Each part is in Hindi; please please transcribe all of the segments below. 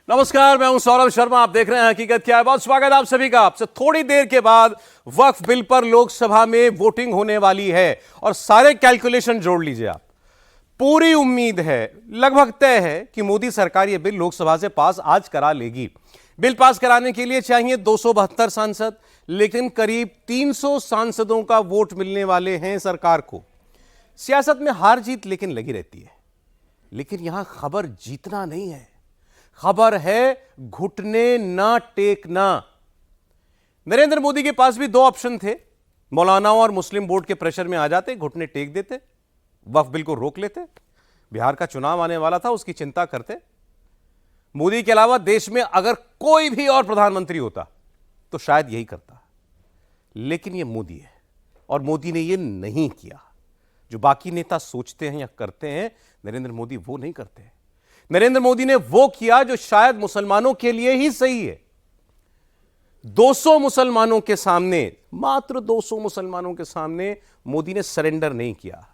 नमस्कार, मैं हूं सौरभ शर्मा। आप देख रहे हैं हकीकत क्या है। बहुत स्वागत है आप सभी का। आपसे थोड़ी देर के बाद वक्फ बिल पर लोकसभा में वोटिंग होने वाली है और सारे कैलकुलेशन जोड़ लीजिए आप। पूरी उम्मीद है, लगभग तय है कि मोदी सरकार यह बिल लोकसभा से पास आज करा लेगी। बिल पास कराने के लिए चाहिए 272 सांसद, लेकिन करीब 300 सांसदों का वोट मिलने वाले हैं सरकार को। सियासत में हार जीत लेकिन लगी रहती है, लेकिन यहां खबर जीतना नहीं है, खबर है घुटने ना टेकना। नरेंद्र मोदी के पास भी दो ऑप्शन थे। मौलानाओं और मुस्लिम बोर्ड के प्रेशर में आ जाते, घुटने टेक देते, वक्फ बिल को रोक लेते। बिहार का चुनाव आने वाला था, उसकी चिंता करते। मोदी के अलावा देश में अगर कोई भी और प्रधानमंत्री होता तो शायद यही करता, लेकिन यह मोदी है और मोदी ने यह नहीं किया। जो बाकी नेता सोचते हैं या करते हैं, नरेंद्र मोदी वो नहीं करते। नरेंद्र मोदी ने वो किया जो शायद मुसलमानों के लिए ही सही है। 200 मुसलमानों के सामने, मात्र 200 मुसलमानों के सामने मोदी ने सरेंडर नहीं किया।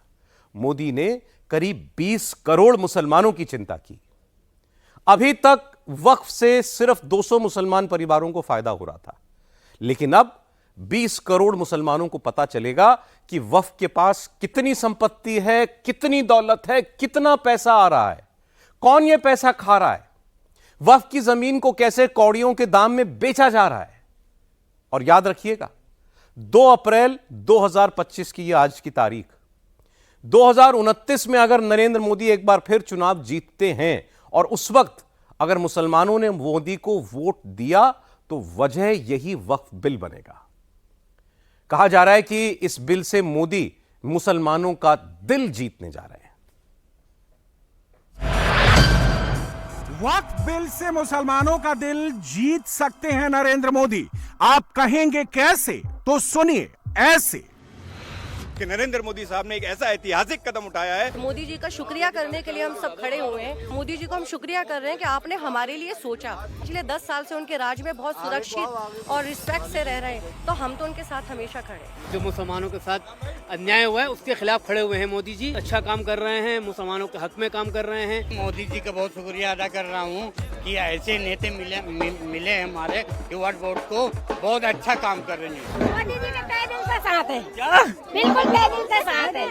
मोदी ने करीब 20 करोड़ मुसलमानों की चिंता की। अभी तक वक्फ से सिर्फ 200 मुसलमान परिवारों को फायदा हो रहा था, लेकिन अब 20 करोड़ मुसलमानों को पता चलेगा कि वक्फ के पास कितनी संपत्ति है, कितनी दौलत है, कितना पैसा आ रहा है, कौन यह पैसा खा रहा है, वक्फ की जमीन को कैसे कौड़ियों के दाम में बेचा जा रहा है। और याद रखिएगा, 2 अप्रैल 2025 की यह आज की तारीख। 2029 में अगर नरेंद्र मोदी एक बार फिर चुनाव जीतते हैं और उस वक्त अगर मुसलमानों ने मोदी को वोट दिया तो वजह यही वक्फ बिल बनेगा। कहा जा रहा है कि इस बिल से मोदी मुसलमानों का दिल जीतने जा रहे हैं। वक्फ बिल से मुसलमानों का दिल जीत सकते हैं नरेंद्र मोदी। आप कहेंगे कैसे? तो सुनिए ऐसे कि नरेंद्र मोदी साहब ने एक ऐसा ऐतिहासिक कदम उठाया है। मोदी जी का शुक्रिया करने के लिए हम सब खड़े हुए हैं। मोदी जी को हम शुक्रिया कर रहे हैं कि आपने हमारे लिए सोचा। पिछले 10 साल से उनके राज में बहुत सुरक्षित और रिस्पेक्ट से रह रहे हैं, तो हम तो उनके साथ हमेशा खड़े हैं। जो मुसलमानों के साथ अन्याय हुआ है उसके खिलाफ खड़े हुए हैं मोदी जी। अच्छा काम कर रहे हैं, मुसलमानों के हक में काम कर रहे हैं। मोदी जी का बहुत शुक्रिया अदा कर रहा हूँ कि ऐसे नेता मिले हमारे युवा बोर्ड को, बहुत अच्छा काम कर रहे हैं। मोदी जी के तय दिल से साथ है, बिल्कुल तय दिल से साथ है।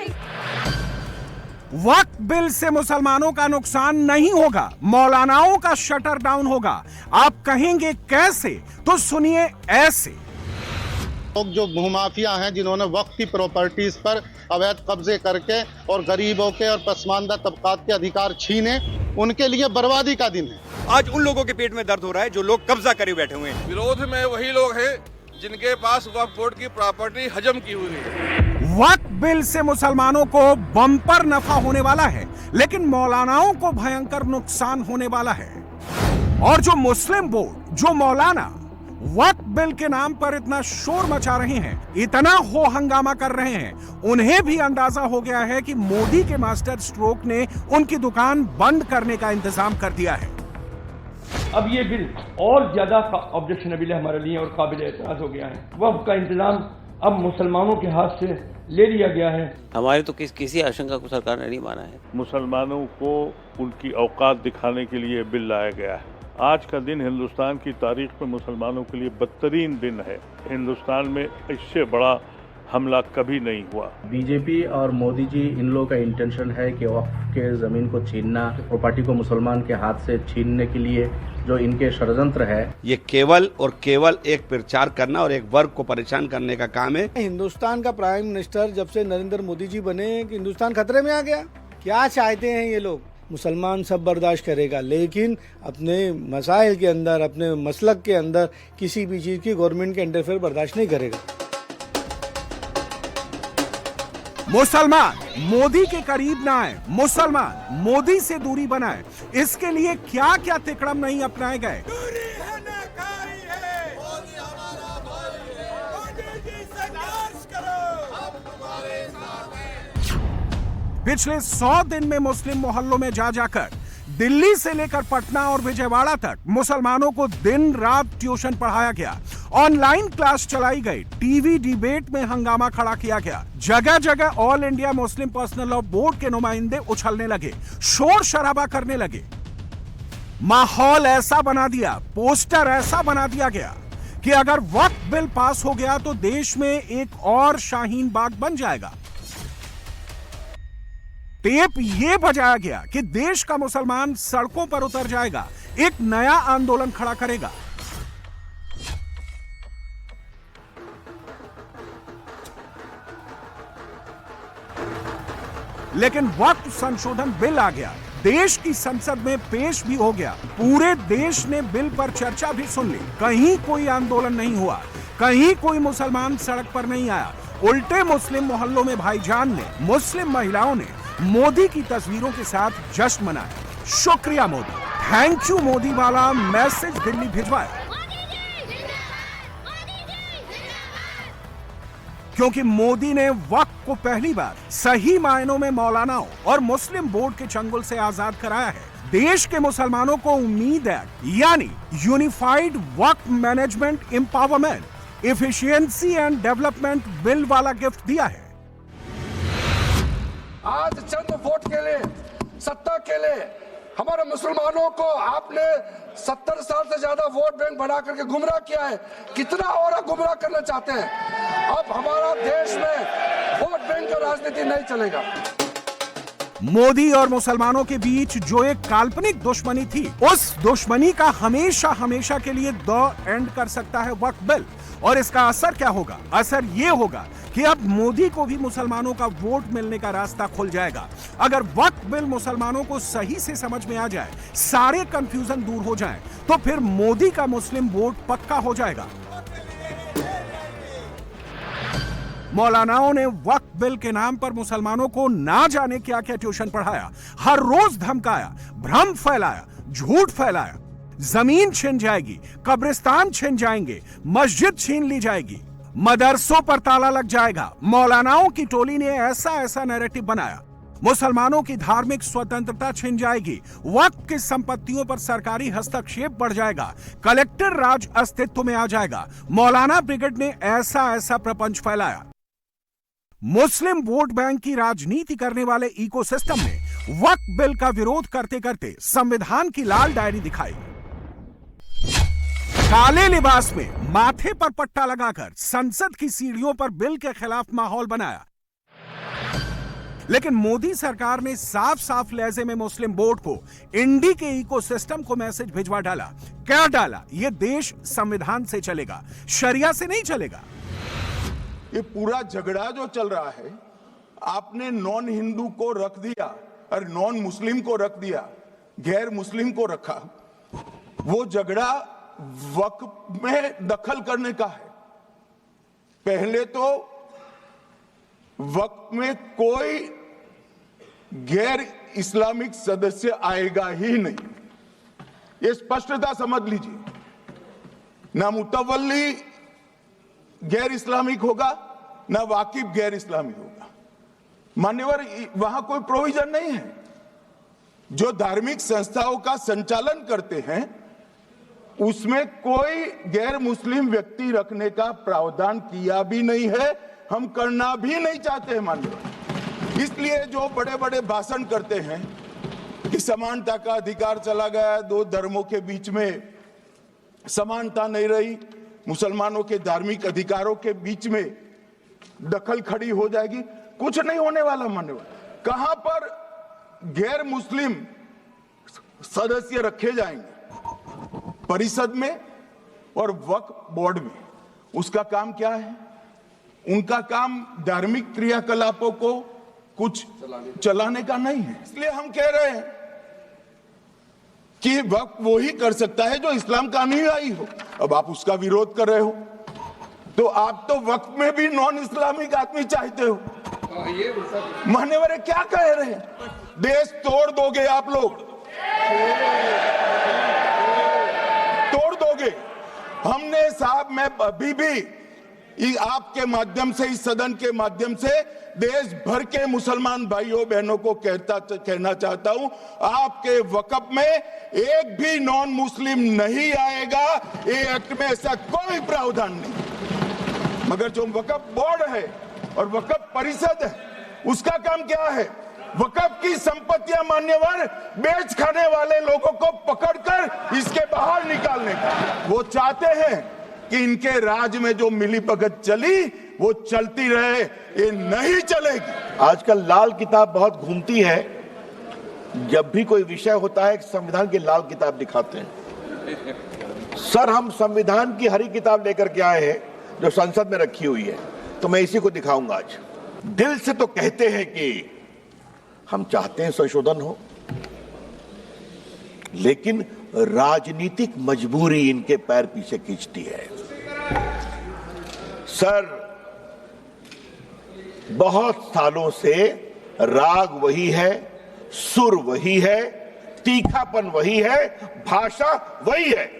वक्फ बिल से मुसलमानों का नुकसान नहीं होगा, मौलानाओं का शटर डाउन होगा। आप कहेंगे कैसे? तो सुनिए ऐसे। लोग जो भूमाफिया हैं, जिन्होंने वक्फ की प्रॉपर्टीज पर अवैध कब्जे करके और गरीबों के और पसमानदा तबकात के अधिकार छीने, उनके लिए बर्बादी का दिन है। आज उन लोगों के पेट में दर्द हो रहा है जो लोग कब्जा करे बैठे हुए हैं। विरोध में वही लोग हैं जिनके पास वक्फ बोर्ड की प्रॉपर्टी हजम की हुई है। वक्फ बिल से मुसलमानों को बम्पर नफा होने वाला है, लेकिन मौलानाओं को भयंकर नुकसान होने वाला है। और जो मुस्लिम बोर्ड, जो मौलाना वक्फ बिल के नाम पर इतना शोर मचा रहे हैं, इतना हो हंगामा कर रहे हैं, उन्हें भी अंदाजा हो गया है कि मोदी के मास्टर स्ट्रोक ने उनकी दुकान बंद करने का इंतजाम कर दिया है। अब ये बिल और ज्यादा ऑब्जेक्शनेबल है हमारे लिए और काबिल एतराज हो गया है। वक्फ का इंतजाम अब मुसलमानों के हाथ से ले लिया गया है। हमारी तो किसी आशंका को सरकार ने नहीं माना है। मुसलमानों को उनकी औकात दिखाने के लिए बिल लाया गया है। आज का दिन हिंदुस्तान की तारीख में मुसलमानों के लिए बदतरीन दिन है। हिंदुस्तान में इससे बड़ा हमला कभी नहीं हुआ। बीजेपी और मोदी जी, इन लोगों का इंटेंशन है कि वक्फ के जमीन को छीनना, प्रॉपर्टी को मुसलमान के हाथ से छीनने के लिए जो इनके षड्यंत्र है, ये केवल और केवल एक प्रचार करना और एक वर्ग को परेशान करने का काम है। हिंदुस्तान का प्राइम मिनिस्टर जब से नरेंद्र मोदी जी बने, कि हिंदुस्तान खतरे में आ गया। क्या चाहते हैं ये लोग? मुसलमान सब बर्दाश्त करेगा, लेकिन अपने मसाइल के अंदर, अपने मसलक के अंदर किसी भी चीज की गवर्नमेंट के इंटरफेयर बर्दाश्त नहीं करेगा। मुसलमान मोदी के करीब ना आए, मुसलमान मोदी से दूरी बनाए, इसके लिए क्या क्या तिकड़म नहीं अपनाए गए। पिछले 100 दिन में मुस्लिम मोहल्लों में जा जाकर दिल्ली से लेकर पटना और विजयवाड़ा तक मुसलमानों को दिन रात ट्यूशन पढ़ाया गया, ऑनलाइन क्लास चलाई गई, टीवी डिबेट में हंगामा खड़ा किया गया। जगह जगह all India Muslim personal law board के नुमाइंदे उछलने लगे, शोर शराबा करने लगे। माहौल ऐसा बना दिया, पोस्टर ऐसा बना दिया गया कि अगर वक्फ बिल पास हो गया तो देश में एक और शाहीन बाग बन जाएगा। टेप यह बजाया गया कि देश का मुसलमान सड़कों पर उतर जाएगा, एक नया आंदोलन खड़ा करेगा। लेकिन वक्त संशोधन बिल आ गया, देश की संसद में पेश भी हो गया, पूरे देश ने बिल पर चर्चा भी सुन ली। कहीं कोई आंदोलन नहीं हुआ, कहीं कोई मुसलमान सड़क पर नहीं आया। उल्टे मुस्लिम मोहल्लों में भाईजान ने, मुस्लिम महिलाओं ने मोदी की तस्वीरों के साथ जश्न मनाया। शुक्रिया मोदी, थैंक यू मोदी वाला मैसेज दिल्ली भिजवाया। क्योंकि मोदी ने वक्फ को पहली बार सही मायनों में मौलानाओं और मुस्लिम बोर्ड के चंगुल से आजाद कराया है। देश के मुसलमानों को उम्मीद एक्ट यानी unified Waqf management empowerment, efficiency and development bill वाला गिफ्ट दिया है। आज चंद वोट के लिए, सत्ता के लिए हमारे मुसलमानों को आपने 70 साल से ज्यादा वोट बैंक बना करके गुमराह किया है। कितना और गुमराह करना चाहते हैं? अब हमारा देश में वोट बैंक की राजनीति नहीं चलेगा। मोदी और मुसलमानों के बीच जो एक काल्पनिक दुश्मनी थी, उस दुश्मनी का हमेशा हमेशा के लिए द एंड कर सकता है वक्फ बिल। और इसका असर क्या होगा? असर यह होगा कि अब मोदी को भी मुसलमानों का वोट मिलने का रास्ता खुल जाएगा। अगर वक्फ बिल मुसलमानों को सही से समझ में आ जाए, सारे कंफ्यूजन दूर हो जाए, तो फिर मोदी का मुस्लिम वोट पक्का हो जाएगा। मौलानाओं ने वक्फ बिल के नाम पर मुसलमानों को ना जाने क्या क्या ट्यूशन पढ़ाया, हर रोज धमकाया, भ्रम फैलाया, झूठ फैलाया। जमीन छिन जाएगी, कब्रिस्तान छिन जाएंगे, मस्जिद छीन ली जाएगी, मदरसों पर ताला लग जाएगा। मौलानाओं की टोली ने ऐसा ऐसा नैरेटिव बनाया, मुसलमानों की धार्मिक स्वतंत्रता छिन जाएगी, वक्फ की संपत्तियों पर सरकारी हस्तक्षेप बढ़ जाएगा, कलेक्टर राज अस्तित्व में आ जाएगा। मौलाना ब्रिगेड ने ऐसा ऐसा प्रपंच फैलाया। मुस्लिम वोट बैंक की राजनीति करने वाले इकोसिस्टम ने वक्फ बिल का विरोध करते करते संविधान की लाल डायरी दिखाई। काले लिबास में माथे पर पट्टा लगाकर संसद की सीढ़ियों पर बिल के खिलाफ माहौल बनाया। लेकिन मोदी सरकार ने साफ साफ लहजे में मुस्लिम बोर्ड को, इंडी के इकोसिस्टम को मैसेज भिजवा डाला। क्या डाला? यह देश संविधान से चलेगा, शरिया से नहीं चलेगा। ये पूरा झगड़ा जो चल रहा है, आपने नॉन हिंदू को रख दिया और नॉन मुस्लिम को रख दिया, गैर मुस्लिम को रखा। वो झगड़ा वक्फ में दखल करने का है। पहले तो वक्फ में कोई गैर इस्लामिक सदस्य आएगा ही नहीं, ये स्पष्टता समझ लीजिए। ना मुतवल्ली गैर इस्लामिक होगा, ना वाकिफ गैर इस्लामिक होगा। मान्यवर, वहां कोई प्रोविजन नहीं है। जो धार्मिक संस्थाओं का संचालन करते हैं उसमें कोई गैर मुस्लिम व्यक्ति रखने का प्रावधान किया भी नहीं है, हम करना भी नहीं चाहते हैं मान्यवर। इसलिए जो बड़े बड़े भाषण करते हैं कि समानता का अधिकार चला गया, दो धर्मों के बीच में समानता नहीं रही, मुसलमानों के धार्मिक अधिकारों के बीच में दखल खड़ी हो जाएगी, कुछ नहीं होने वाला मान्यवर। कहां पर गैर मुस्लिम सदस्य रखे जाएंगे? परिषद में और वक्फ बोर्ड में। उसका काम क्या है? उनका काम धार्मिक क्रियाकलापों को कुछ चलाने का नहीं है। इसलिए हम कह रहे हैं कि वक्फ वो ही कर सकता है जो इस्लाम का अनुयायी हो। अब आप उसका विरोध कर रहे हो, तो आप तो वक्फ में भी नॉन इस्लामिक आदमी चाहते हो। मान्यवर क्या कह रहे हैं? देश तोड़ दोगे आप लोग, तोड़ दोगे। हमने साहब, मैं अभी भी आपके माध्यम से, इस सदन के माध्यम से देश भर के मुसलमान भाइयों बहनों को कहना चाहता हूं, आपके वक्फ में एक भी नॉन मुस्लिम नहीं आएगा। ये एक्ट में ऐसा कोई प्रावधान नहीं। मगर जो वक्फ बोर्ड है और वक्फ परिषद है, उसका काम क्या है? वक़्फ़ की संपत्तियां मान्यवर बेच खाने वाले लोगों को पकड़कर इसके बाहर निकालने का वो चाहते हैं कि इनके राज में जो मिलीभगत चली वो चलती रहे, ये नहीं चलेगी। आजकल लाल किताब बहुत घूमती है, जब भी कोई विषय होता है संविधान की लाल किताब दिखाते हैं। सर, हम संविधान की हरी किताब लेकर के आए हैं जो संसद में रखी हुई है, तो मैं इसी को दिखाऊंगा आज। दिल से तो कहते हैं कि हम चाहते हैं संशोधन हो, लेकिन राजनीतिक मजबूरी इनके पैर पीछे खींचती है। सर, बहुत सालों से राग वही है, सुर वही है, तीखापन वही है, भाषा वही है।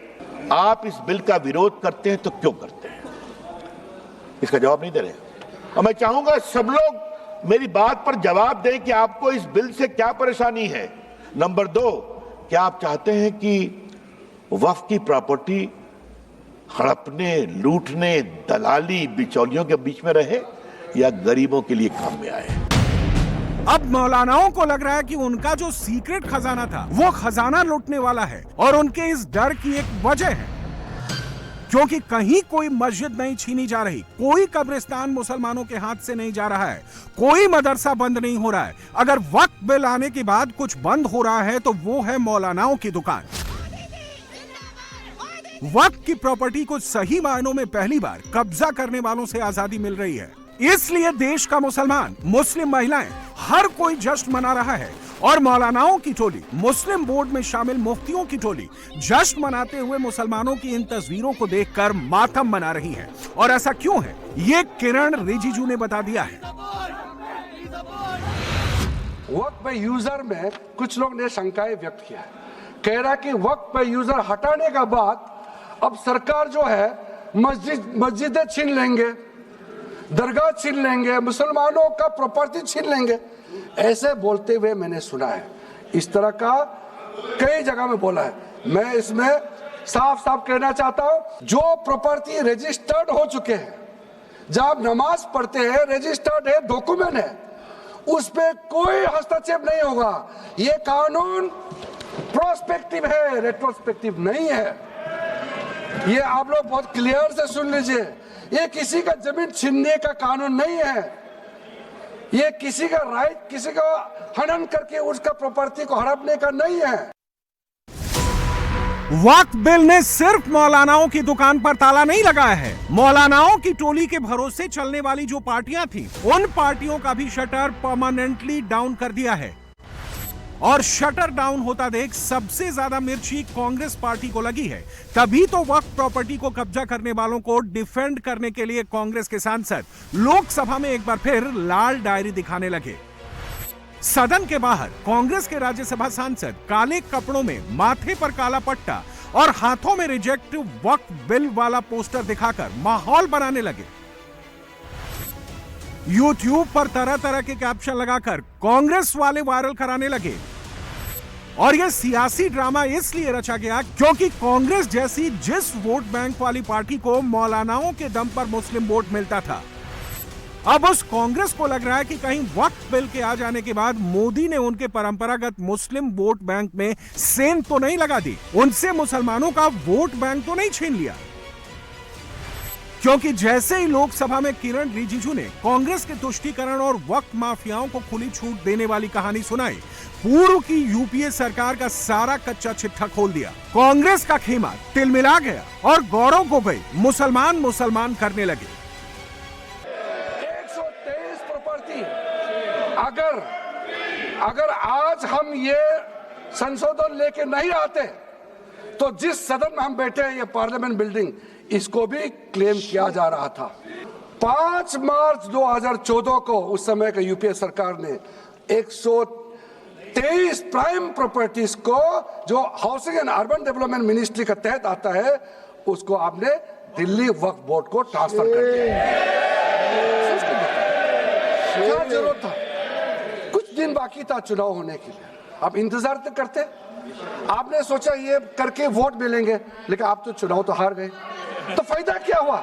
आप इस बिल का विरोध करते हैं तो क्यों करते हैं? इसका जवाब नहीं दे रहे। और मैं चाहूंगा सब लोग मेरी बात पर जवाब दें कि आपको इस बिल से क्या परेशानी है। नंबर 2, क्या आप चाहते हैं कि वक्फ की प्रॉपर्टी हड़पने, लूटने, दलाली, बिचौलियों के बीच में रहे या गरीबों के लिए काम में आए? अब मौलानाओं को लग रहा है कि उनका जो सीक्रेट खजाना था वो खजाना लूटने वाला है, और उनके इस डर की एक वजह है, क्योंकि कहीं कोई मस्जिद नहीं छीनी जा रही, कोई कब्रिस्तान मुसलमानों के हाथ से नहीं जा रहा है, कोई मदरसा बंद नहीं हो रहा है। अगर वक्फ बिल आने के बाद कुछ बंद हो रहा है तो वो है मौलानाओं की दुकान। वक्फ की प्रॉपर्टी को सही मायनों में पहली बार कब्जा करने वालों से आजादी मिल रही है। इसलिए देश का मुसलमान, मुस्लिम महिलाएं, हर कोई जश्न मना रहा है, और मौलानाओं की टोली, मुस्लिम बोर्ड में शामिल मुफ्तियों की टोली जश्न मनाते हुए मुसलमानों की इन तस्वीरों को देखकर मातम मना रही है। और ऐसा क्यों है, ये किरण रिजिजू ने बता दिया है। वक्फ पे यूजर में कुछ लोग ने शंकाएं व्यक्त किया है, कह रहा कि वक्फ पे यूजर हटाने का बाद अब सरकार जो है मस्जिदें छीन लेंगे, दरगाह छीन लेंगे, मुसलमानों का प्रॉपर्टी छीन लेंगे, ऐसे बोलते हुए मैंने सुना है। इस तरह का कई जगह में बोला है। मैं इसमें साफ साफ कहना चाहता हूं, जो प्रॉपर्टी रजिस्टर्ड हो चुके हैं, जब नमाज पढ़ते हैं, रजिस्टर्ड है, डॉक्यूमेंट है, उस पे कोई हस्तक्षेप नहीं होगा। ये कानून प्रोस्पेक्टिव है, रेट्रोस्पेक्टिव नहीं है। ये आप लोग बहुत क्लियर से सुन लीजिए, ये किसी का जमीन छीनने का कानून नहीं है। ये किसी का राइट, किसी का हनन करके उसका प्रॉपर्टी को हड़पने का नहीं है। वक्फ बिल ने सिर्फ मौलानाओं की दुकान पर ताला नहीं लगाया है, मौलानाओं की टोली के भरोसे चलने वाली जो पार्टियां थी, उन पार्टियों का भी शटर परमानेंटली डाउन कर दिया है। और शटर डाउन होता देख सबसे ज्यादा मिर्ची कांग्रेस पार्टी को लगी है। तभी तो वक्फ प्रॉपर्टी को कब्जा करने वालों को डिफेंड करने के लिए कांग्रेस के सांसद लोकसभा में एक बार फिर लाल डायरी दिखाने लगे। सदन के बाहर कांग्रेस के राज्यसभा सांसद काले कपड़ों में, माथे पर काला पट्टा और हाथों में रिजेक्ट वक्फ बिल वाला पोस्टर दिखाकर माहौल बनाने लगे। यूट्यूब पर तरह तरह के कैप्शन लगाकर कांग्रेस वाले वायरल कराने लगे। और यह सियासी ड्रामा इसलिए रचा गया क्योंकि कांग्रेस जैसी जिस वोट बैंक वाली पार्टी को मौलानाओं के दम पर मुस्लिम वोट मिलता था, अब उस कांग्रेस को लग रहा है कि कहीं वक्फ बिल के आ जाने के बाद मोदी ने उनके परंपरागत मुस्लिम वोट बैंक में सेंध तो नहीं लगा दी, उनसे मुसलमानों का वोट बैंक तो नहीं छीन लिया। क्योंकि जैसे ही लोकसभा में किरण रिजिजू ने कांग्रेस के तुष्टीकरण और वक्फ माफियाओं को खुली छूट देने वाली कहानी सुनाई, पूर्व की यूपीए सरकार का सारा कच्चा चिट्ठा खोल दिया। कांग्रेस का खेमा तिलमिला गया और गौरव गोगोई मुसलमान करने लगे। 123 प्रॉपर्टी, अगर आज हम ये संशोधन लेके नहीं आते तो जिस सदन में हम बैठे हैं, ये पार्लियामेंट बिल्डिंग, इसको भी क्लेम किया जा रहा था। 5 मार्च 2014 को उस समय का यूपीए सरकार ने 123 प्राइम प्रॉपर्टीज को, जो housing and urban development ministry के तहत आता है, उसको आपने दिल्ली वक्फ बोर्ड को ट्रांसफर कर दिया। क्या जरूरत था? कुछ दिन बाकी था चुनाव होने के लिए, आप इंतजार तो करते। आपने सोचा ये करके वोट मिलेंगे, लेकिन आप तो चुनाव तो हार गए, तो फायदा क्या हुआ?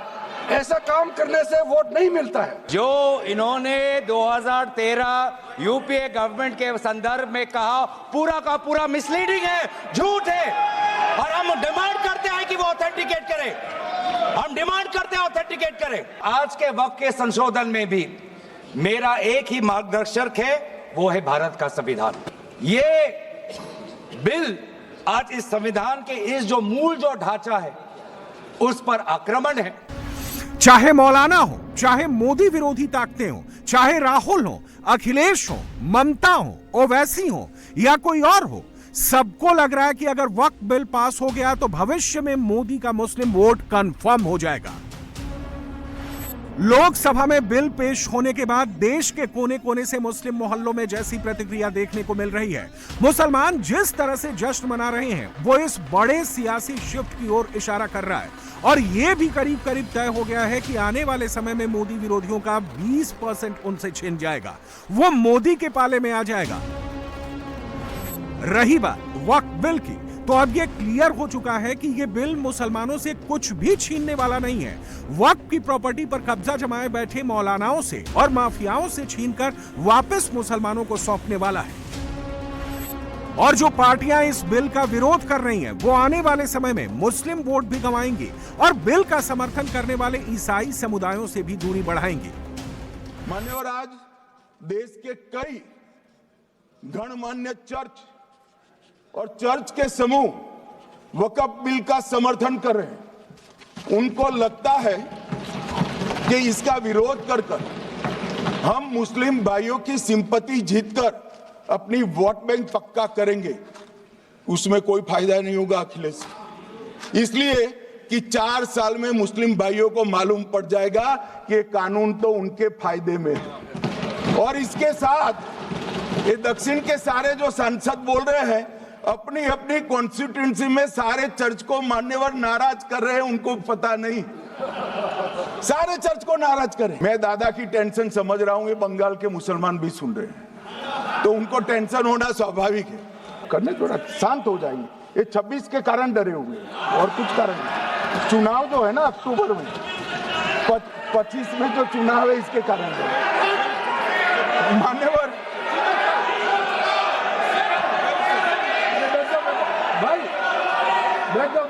ऐसा काम करने से वोट नहीं मिलता है। जो इन्होंने 2013 यूपीए गवर्नमेंट के संदर्भ में कहा पूरा का पूरा मिसलीडिंग है, झूठ है, और हम डिमांड करते हैं कि वो ऑथेंटिकेट करें। हम डिमांड करते हैं ऑथेंटिकेट करें। आज के वक्त के संशोधन में भी मेरा एक ही मार्गदर्शक है, वो है भारत का संविधान। ये बिल आज इस संविधान के इस जो मूल जो ढांचा है उस पर आक्रमण है। चाहे मौलाना हो, चाहे मोदी विरोधी ताकतें हो, चाहे राहुल हो, अखिलेश हो, ममता हो, ओवैसी हो या कोई और हो, सबको लग रहा है कि अगर वक्फ बिल पास हो गया तो भविष्य में मोदी का मुस्लिम वोट कंफर्म हो जाएगा। लोकसभा में बिल पेश होने के बाद देश के कोने कोने से मुस्लिम मोहल्लों में जैसी प्रतिक्रिया देखने को मिल रही है, मुसलमान जिस तरह से जश्न मना रहे हैं वो इस बड़े सियासी शिफ्ट की ओर इशारा कर रहा है। और यह भी करीब करीब तय हो गया है कि आने वाले समय में मोदी विरोधियों का 20% उनसे छिन जाएगा, वो मोदी के पाले में आ जाएगा। रही बात वक्फ बिल की, तो अब यह क्लियर हो चुका है कि यह बिल मुसलमानों से कुछ भी छीनने वाला नहीं है। वक्फ की प्रॉपर्टी पर कब्जा जमाए बैठे मौलानाओं से और माफियाओं से छीनकर वापस मुसलमानों को सौंपने वाला है। और जो पार्टियां इस बिल का विरोध कर रही हैं, वो आने वाले समय में मुस्लिम वोट भी गंवाएंगी और बिल का समर्थन करने वाले ईसाई समुदायों से भी दूरी बढ़ाएंगी। मान्यवर, आज देश के कई गणमान्य चर्च और चर्च के समूह वक्फ बिल का समर्थन कर रहे हैं। उनको लगता है कि इसका विरोध कर हम मुस्लिम भाइयों की सिंपैथी जीतकर अपनी वोट बैंक पक्का करेंगे। उसमें कोई फायदा नहीं होगा अखिलेश, इसलिए कि 4 साल में मुस्लिम भाइयों को मालूम पड़ जाएगा कि कानून तो उनके फायदे में है। और इसके साथ ये दक्षिण के सारे जो सांसद बोल रहे हैं, अपनी अपनी कॉन्स्टिट्यूंसी में सारे चर्च को मान्यवर नाराज कर रहे हैं, उनको पता नहीं, सारे चर्च को नाराज करें। मैं दादा की टेंशन समझ रहा हूं, ये बंगाल के मुसलमान भी सुन रहे हैं, तो उनको टेंशन होना स्वाभाविक है। करने थोड़ा शांत हो जाएंगे। ये 26 के कारण डरे हुए और कुछ कारण नहीं। चुनाव जो है ना अक्टूबर में, 25 में जो चुनाव है, इसके कारण मान्यवर भाई बैठ जाओ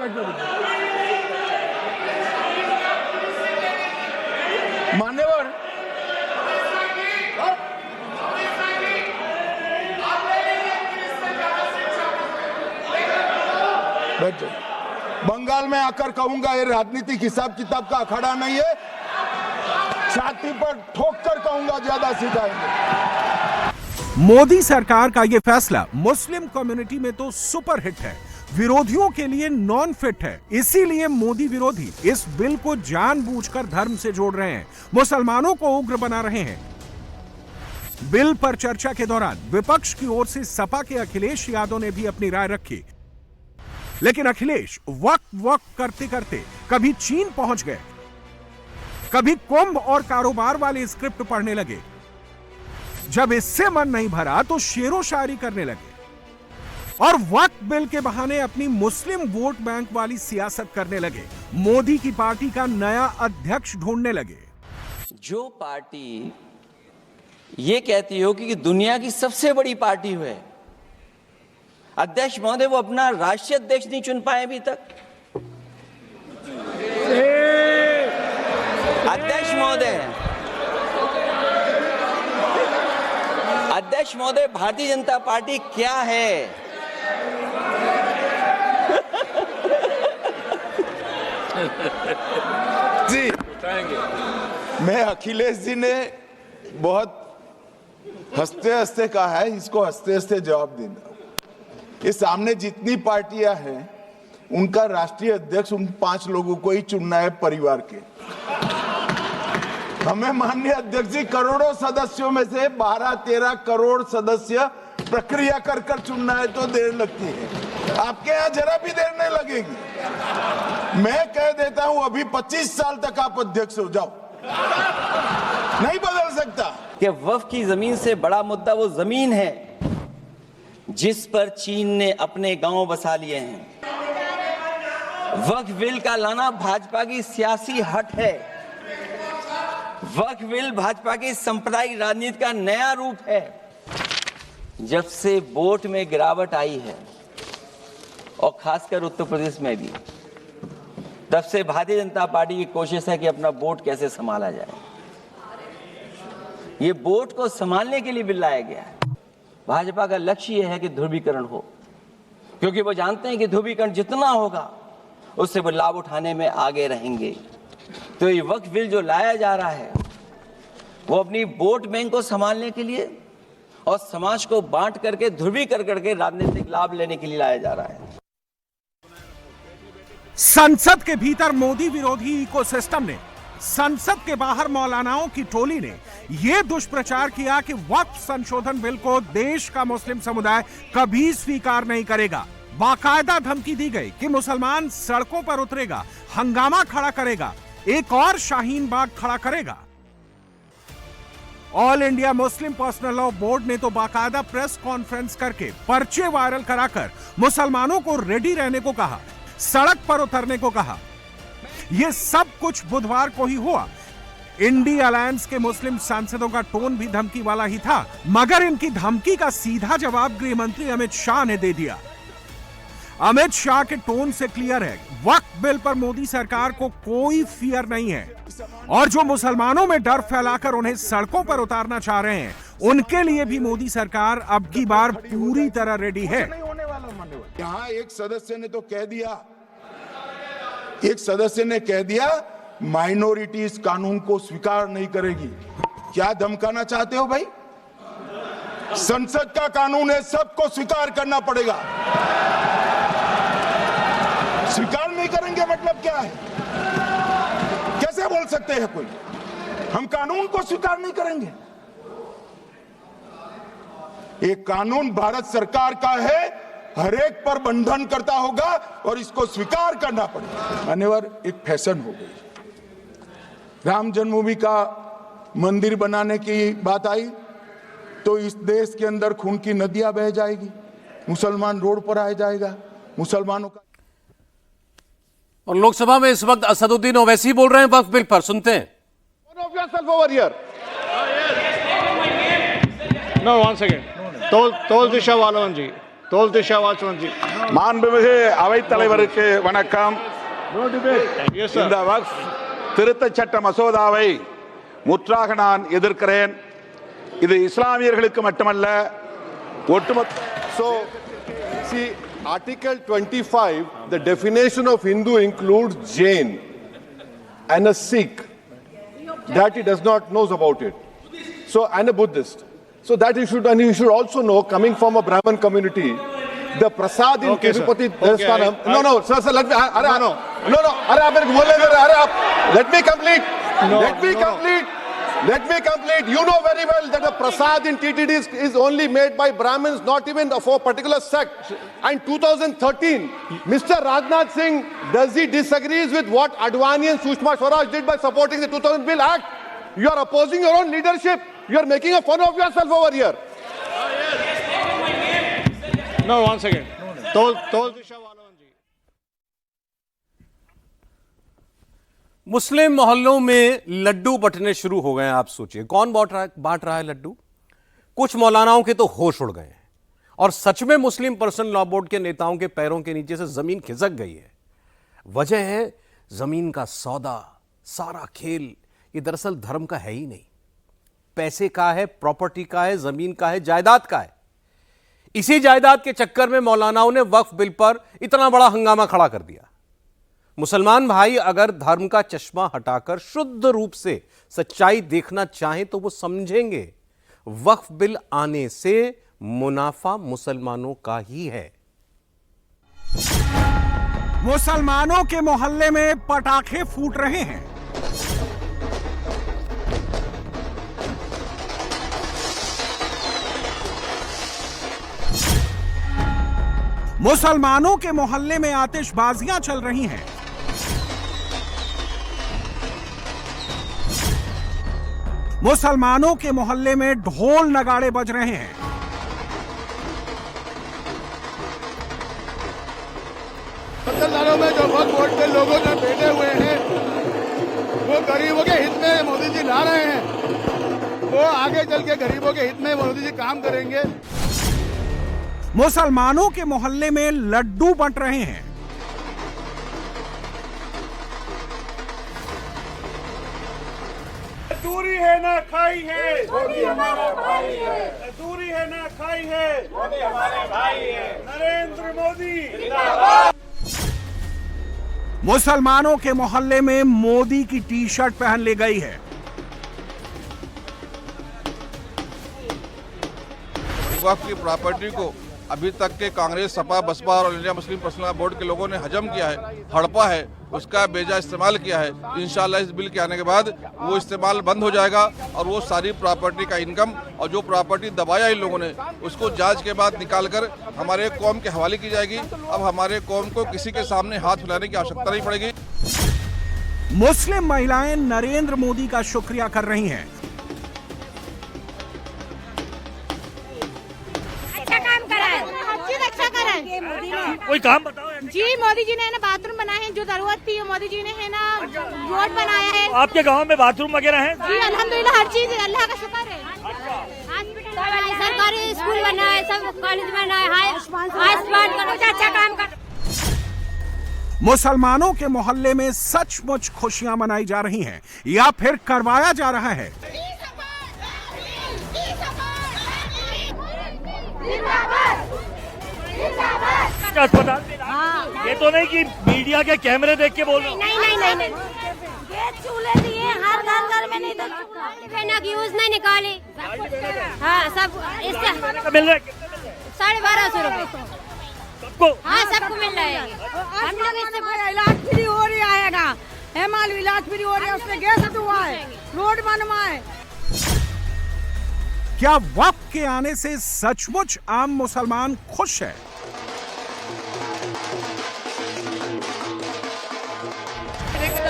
मान्यवर, बैठ जाओ। बंगाल में आकर कहूंगा, ये राजनीतिक हिसाब किताब का अखाड़ा नहीं है, छाती पर ठोक कर कहूंगा, ज्यादा सिखाएंगे। मोदी सरकार का यह फैसला मुस्लिम कम्युनिटी में तो सुपर हिट है, विरोधियों के लिए नॉन फिट है। इसीलिए मोदी विरोधी इस बिल को जानबूझकर धर्म से जोड़ रहे हैं, मुसलमानों को उग्र बना रहे हैं। बिल पर चर्चा के दौरान विपक्ष की ओर से सपा के अखिलेश यादव ने भी अपनी राय रखी, लेकिन अखिलेश वक्फ करते करते कभी चीन पहुंच गए, कभी कुंभ और कारोबार वाले स्क्रिप्ट पढ़ने लगे। जब इससे मन नहीं भरा तो शेरो शायरी करने लगे और वक्फ बिल के बहाने अपनी मुस्लिम वोट बैंक वाली सियासत करने लगे। मोदी की पार्टी का नया अध्यक्ष ढूंढने लगे। जो पार्टी ये कहती हो कि दुनिया की सबसे बड़ी पार्टी है, अध्यक्ष महोदय वो अपना राष्ट्रीय अध्यक्ष नहीं चुन पाए अभी तक। अध्यक्ष महोदय भारतीय जनता पार्टी क्या है? जी, मैं अखिलेश जी ने बहुत हंसते हंसते कहा है, इसको हंसते हंसते जवाब देना। ये सामने जितनी पार्टियां हैं, उनका राष्ट्रीय अध्यक्ष उन 5 लोगों को ही चुनना है परिवार के। हमें माननीय अध्यक्ष जी करोड़ों सदस्यों में से 12-13 करोड़ सदस्य प्रक्रिया कर कर चुनना है तो देर लगती है। आपके यहाँ जरा भी देर नहीं लगेगी। मैं कह देता हूं अभी 25 साल तक आप अध्यक्ष हो जाओ, नहीं बदल सकता। कि वक्फ की जमीन से बड़ा मुद्दा वो जमीन है जिस पर चीन ने अपने गांव बसा लिए हैं। वक्फ बिल का लाना भाजपा की सियासी हट है। वक्फ बिल भाजपा की सांप्रदायिक राजनीति का नया रूप है। जब से वोट में गिरावट आई है और खासकर उत्तर प्रदेश में भी, तब से भारतीय जनता पार्टी की कोशिश है कि अपना वोट कैसे संभाला जाए। ये वोट को संभालने के लिए बिल लाया गया है। भाजपा का लक्ष्य यह है कि ध्रुवीकरण हो, क्योंकि वो जानते हैं कि ध्रुवीकरण जितना होगा उससे वो लाभ उठाने में आगे रहेंगे। तो ये वक्फ बिल जो लाया जा रहा है वो अपनी वोट बैंक को संभालने के लिए और समाज को बांट करके ध्रुवीकरण करके राजनीतिक लाभ लेने के लिए लाया जा रहा है। संसद के भीतर मोदी विरोधी इकोसिस्टम ने, संसद के बाहर मौलानाओं की टोली ने यह दुष्प्रचार किया कि वक्फ संशोधन बिल को देश का मुस्लिम समुदाय कभी स्वीकार नहीं करेगा। बाकायदा धमकी दी गई कि मुसलमान सड़कों पर उतरेगा, हंगामा खड़ा करेगा, एक और शाहीन बाग खड़ा करेगा। All India Muslim personal law board ने तो बाकायदा प्रेस कॉन्फ्रेंस करके पर्चे वायरल कराकर मुसलमानों को रेडी रहने को कहा, सड़क पर उतरने को कहा। यह सब कुछ बुधवार को ही हुआ। इंडी अलायंस के मुस्लिम सांसदों का टोन भी धमकी वाला ही था, मगर इनकी धमकी का सीधा जवाब गृह मंत्री अमित शाह ने दे दिया। अमित शाह के टोन से क्लियर है, वक्फ बिल पर मोदी सरकार को कोई फियर नहीं है, और जो मुसलमानों में डर फैलाकर उन्हें सड़कों पर उतारना चाह रहे हैं, उनके लिए भी मोदी सरकार अब की बार पूरी तरह रेडी है। यहाँ एक सदस्य ने तो कह दिया, एक सदस्य ने कह दिया माइनॉरिटीज कानून को स्वीकार नहीं करेगी। क्या धमकाना चाहते हो भाई? संसद का कानून है, सबको स्वीकार करना पड़ेगा। स्वीकार नहीं करेंगे मतलब क्या है? कैसे बोल सकते हैं कोई हम कानून को स्वीकार नहीं करेंगे? एक कानून भारत सरकार का है, हर एक पर बंधन करता होगा और इसको स्वीकार करना पड़ेगा। मान्यवर, एक फैशन हो गई। राम जन्मभूमि का मंदिर बनाने की बात आई तो इस देश के अंदर खून की नदियां बह जाएगी, मुसलमान रोड पर आ जाएगा, मुसलमानों का। और लोकसभा में इस वक्त असदुद्दीन ओवैसी बोल रहे हैं वक्फ बिल पर, सुनते हैं। மாண்புமிகு அவைத்தலைவருக்கு வணக்கம். இந்த வக்ஃப் திருத்த சட்ட மசோதாவை முற்றாக நான் எதிர்க்கிறேன். இது இஸ்லாமியர்களுக்கு மட்டுமல்ல, ஒட்டுமொத்த. So, see, Article 25, the definition of Hindu includes Jain and a Sikh. That he does not know about it. So, and a Buddhist. So that you should, and you should also know, coming from a Brahmin community, the prasad in Tirupati Devasthanam. No, sir, let me. Let me complete. Let me complete. You know very well that the prasad in TTD is only made by Brahmins, not even for a particular sect. And 2013, Mr. Rajnath Singh, does he disagrees with what Advani and Sushma Swaraj did by supporting the 2000 bill act? You are opposing your own leadership. You are making a fun of yourself over here. No, once again. मुस्लिम मोहल्लों में लड्डू बंटने शुरू हो गए हैं। आप सोचिए कौन बांट रहा है लड्डू? कुछ मौलानाओं के तो होश उड़ गए हैं और सच में मुस्लिम पर्सनल लॉ बोर्ड के नेताओं के पैरों के नीचे से जमीन खिसक गई है। वजह है जमीन का सौदा। सारा खेल ये दरअसल धर्म का है ही नहीं, पैसे का है, प्रॉपर्टी का है, जमीन का है, जायदाद का है। इसी जायदाद के चक्कर में मौलानाओं ने वक्फ बिल पर इतना बड़ा हंगामा खड़ा कर दिया। मुसलमान भाई अगर धर्म का चश्मा हटाकर शुद्ध रूप से सच्चाई देखना चाहें तो वो समझेंगे वक्फ बिल आने से मुनाफा मुसलमानों का ही है। मुसलमानों के मोहल्ले में पटाखे फूट रहे हैं। मुसलमानों के मोहल्ले में आतिशबाजियां चल रही हैं। मुसलमानों के मोहल्ले में ढोल नगाड़े बज रहे हैं। में जो वक्फ बोर्ड के लोगों ने बैठे हुए हैं वो गरीबों के हित में मोदी जी ला रहे हैं, वो आगे चल के गरीबों के हित में मोदी जी काम करेंगे। मुसलमानों के मोहल्ले में लड्डू बंट रहे हैं। दूरी है ना खाई है, मोदी हमारा भाई है। दूरी है ना खाई है, मोदी हमारे भाई है। नरेंद्र मोदी जिंदाबाद। मुसलमानों के मोहल्ले में मोदी की टी शर्ट पहन ली गई है। वक्फ की प्रॉपर्टी को अभी तक के कांग्रेस, सपा, बसपा और इंडिया मुस्लिम पर्सनल बोर्ड के लोगों ने हजम किया है, हड़पा है, उसका बेजा इस्तेमाल किया है। इंशाल्लाह इस बिल के आने के बाद वो इस्तेमाल बंद हो जाएगा और वो सारी प्रॉपर्टी का इनकम और जो प्रॉपर्टी दबाया इन लोगों ने उसको जांच के बाद निकाल कर हमारे कौम के हवाले की जाएगी। अब हमारे कौम को किसी के सामने हाथ फैलाने की आवश्यकता नहीं पड़ेगी। मुस्लिम महिलाएं नरेंद्र मोदी का शुक्रिया कर रही हैं। कोई काम बताओ जी। मोदी जी ने ना बाथरूम बनाए हैं, जो जरूरत थी मोदी जी ने है ना रोड बनाया है। आपके गांव में बाथरूम वगैरह है जी? अल्हम्दुलिल्लाह हर चीज अल्लाह का शुक्र है। सरकारी स्कूल बना है, सब कॉलेज बना है, अच्छा काम कर। मुसलमानों के मोहल्ले में सचमुच खुशियां मनाई जा रही हैं या फिर करवाया जा रहा है? अस्पताल में ये तो नहीं कि मीडिया के कैमरे देख के बोल रहे हो। नहीं। गैस चूल्हे दिए हर घर में, नहीं तो यूज नहीं निकाले। हाँ सब इससे मिल रहे 1250 रुपए सबको। हाँ सबको मिल रहा है। हम लोग इससे इलाज फ्री हो रहा है ना, हेमाल इलाज फ्री हो रहा है, उससे गैस हुआ है, रोड बनवा है। क्या वक्फ के आने से सचमुच आम मुसलमान खुश है?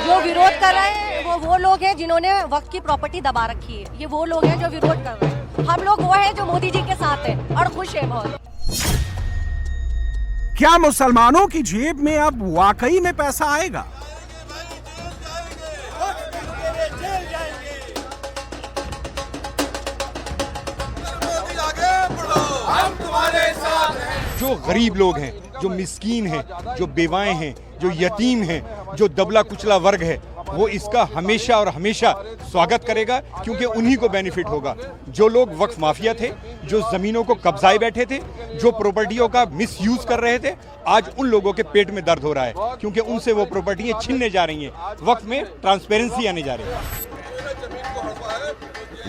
जो विरोध कर रहे हैं वो लोग हैं जिन्होंने वक्त की प्रॉपर्टी दबा रखी है। ये वो लोग हैं जो विरोध कर रहे हैं। हम लोग वो हैं जो मोदी जी के साथ हैं और खुश हैं बहुत। क्या मुसलमानों की जेब में अब वाकई में पैसा आएगा? जो गरीब लोग हैं, जो मिस्कीन हैं, जो बेवाएं हैं, जो यतीम हैं, जो दबला कुचला वर्ग है, वो इसका हमेशा और हमेशा स्वागत करेगा, क्योंकि उन्हीं को बेनिफिट होगा। जो लोग वक्फ माफिया थे, जो जमीनों को कब्जाए बैठे थे, जो प्रॉपर्टियों का मिसयूज कर रहे थे, आज उन लोगों के पेट में दर्द हो रहा है, क्योंकि उनसे वो प्रॉपर्टियां छीनने जा रही हैं। वक्फ में ट्रांसपेरेंसी आने जा रही है।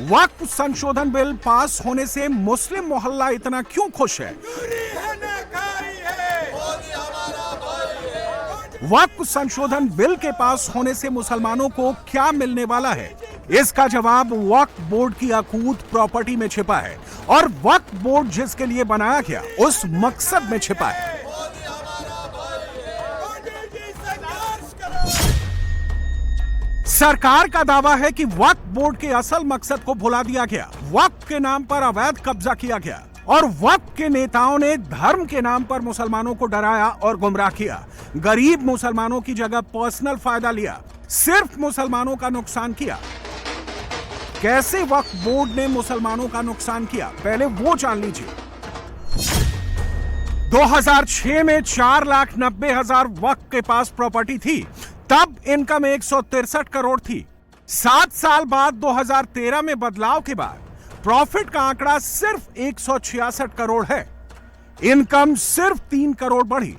वक्फ संशोधन बिल पास होने से मुस्लिम मोहल्ला इतना क्यों खुश है? वक्फ संशोधन बिल के पास होने से मुसलमानों को क्या मिलने वाला है? इसका जवाब वक्फ बोर्ड की अकूत प्रॉपर्टी में छिपा है और वक्फ बोर्ड जिसके लिए बनाया गया उस मकसद में छिपा है। सरकार का दावा है कि वक्फ बोर्ड के असल मकसद को भुला दिया गया, वक्फ के नाम पर अवैध कब्जा किया गया और वक्फ के नेताओं ने धर्म के नाम पर मुसलमानों को डराया और गुमराह किया। गरीब मुसलमानों की जगह पर्सनल फायदा लिया, सिर्फ मुसलमानों का नुकसान किया। कैसे वक्फ बोर्ड ने मुसलमानों का नुकसान किया, पहले वो जान लीजिए। 2006 में 4,90,000 वक्फ के पास प्रॉपर्टी थी, तब इनकम 163 करोड़ थी। 7 साल बाद 2013 में बदलाव के बाद प्रॉफिट का आंकड़ा सिर्फ 166 करोड़ है, इनकम सिर्फ 3 करोड़ बढ़ी।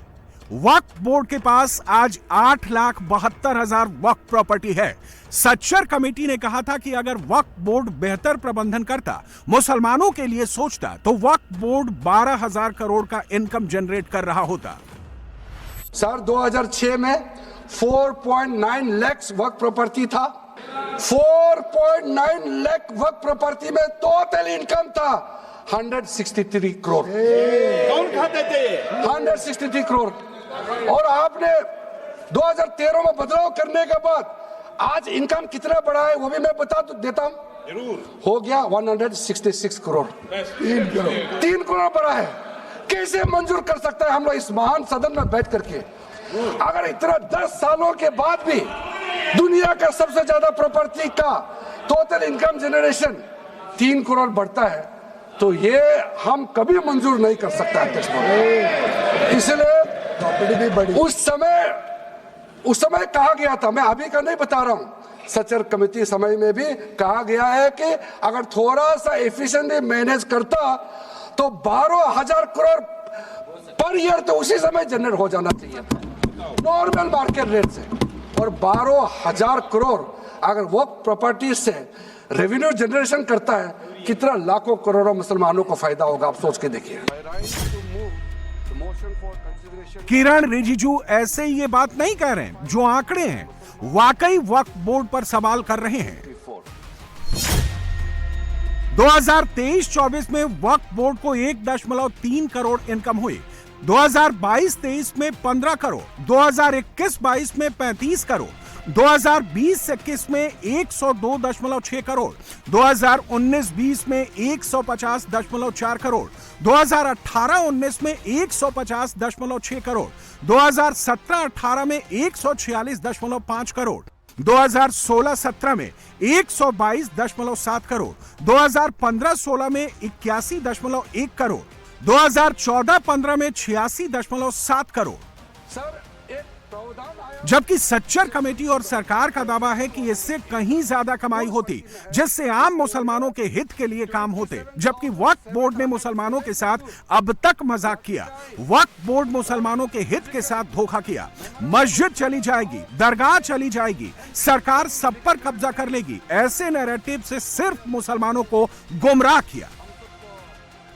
वक्फ बोर्ड के पास आज 8,72,000 वक्फ प्रॉपर्टी है। सच्चर कमेटी ने कहा था कि अगर वक्फ बोर्ड बेहतर प्रबंधन करता, मुसलमानों के लिए सोचता, तो वक्फ बोर्ड 12,000 करोड़ का इनकम जनरेट कर रहा होता। सर 2006 में 4.9 लाख वक्फ प्रॉपर्टी था। 4.9 लाख वक्फ प्रॉपर्टी में टोटल इनकम था 163 करोड़। कौन खाते थे? 163 करोड़। और आपने 2013 में बदलाव करने के बाद आज इनकम कितना बढ़ा है वो भी मैं बता देता हूं। जरूर। हो गया 166 करोड़। 3 करोड़ बढ़ा है। कैसे मंजूर कर सकता है हम लोग इस महान सदन में बैठ करके? अगर इतना 10 सालों के बाद भी दुनिया का सबसे ज्यादा प्रॉपर्टी का टोटल इनकम जनरेशन 3 करोड़ बढ़ता है, तो ये हम कभी मंजूर नहीं कर सकता अध्यक्ष महोदय। इसलिए उस समय कहा गया था, मैं अभी का नहीं बता रहा हूं, सचर कमेटी समय में भी कहा गया है कि अगर थोड़ा सा एफिशिएंटली मैनेज करता तो 12,000 करोड़ पर ईयर तो उसी समय जनरेट हो जाना चाहिए था नॉर्मल मार्केट रेट से। और 12,000 करोड़ अगर वो प्रॉपर्टी से रेवेन्यू जनरेशन करता है, कितना लाखों करोड़ों मुसलमानों को फायदा होगा, आप सोच के देखिए। किरण रिजिजू ऐसे ये बात नहीं कह रहे हैं, जो आंकड़े हैं वाकई वक्फ बोर्ड पर सवाल कर रहे हैं। 2023-24 में वक्फ बोर्ड को 1.3 करोड़ इनकम हुई, 2022-23 में 15 करोड़, 2021-22 में 35 करोड़, 2020-21 में 102.6 करोड़, 2019-20 में 150.4 करोड़, 2018-19 में 150.6 करोड़, 2017-18 में 146.5 करोड़, 2016-17 में 122.7 करोड़, 2015-16 में 81.1 करोड़, 2014-15 में 86.7 करोड़। जबकि सच्चर कमेटी और सरकार का दावा है कि इससे कहीं ज्यादा कमाई होती, जिससे आम मुसलमानों के हित के लिए काम होते। जबकि वक्फ बोर्ड ने मुसलमानों के साथ अब तक मजाक किया, वक्फ बोर्ड मुसलमानों के हित के साथ धोखा किया। मस्जिद चली जाएगी, दरगाह चली जाएगी, सरकार सब पर कब्जा कर लेगी, ऐसे नैरेटिव से सिर्फ मुसलमानों को गुमराह किया।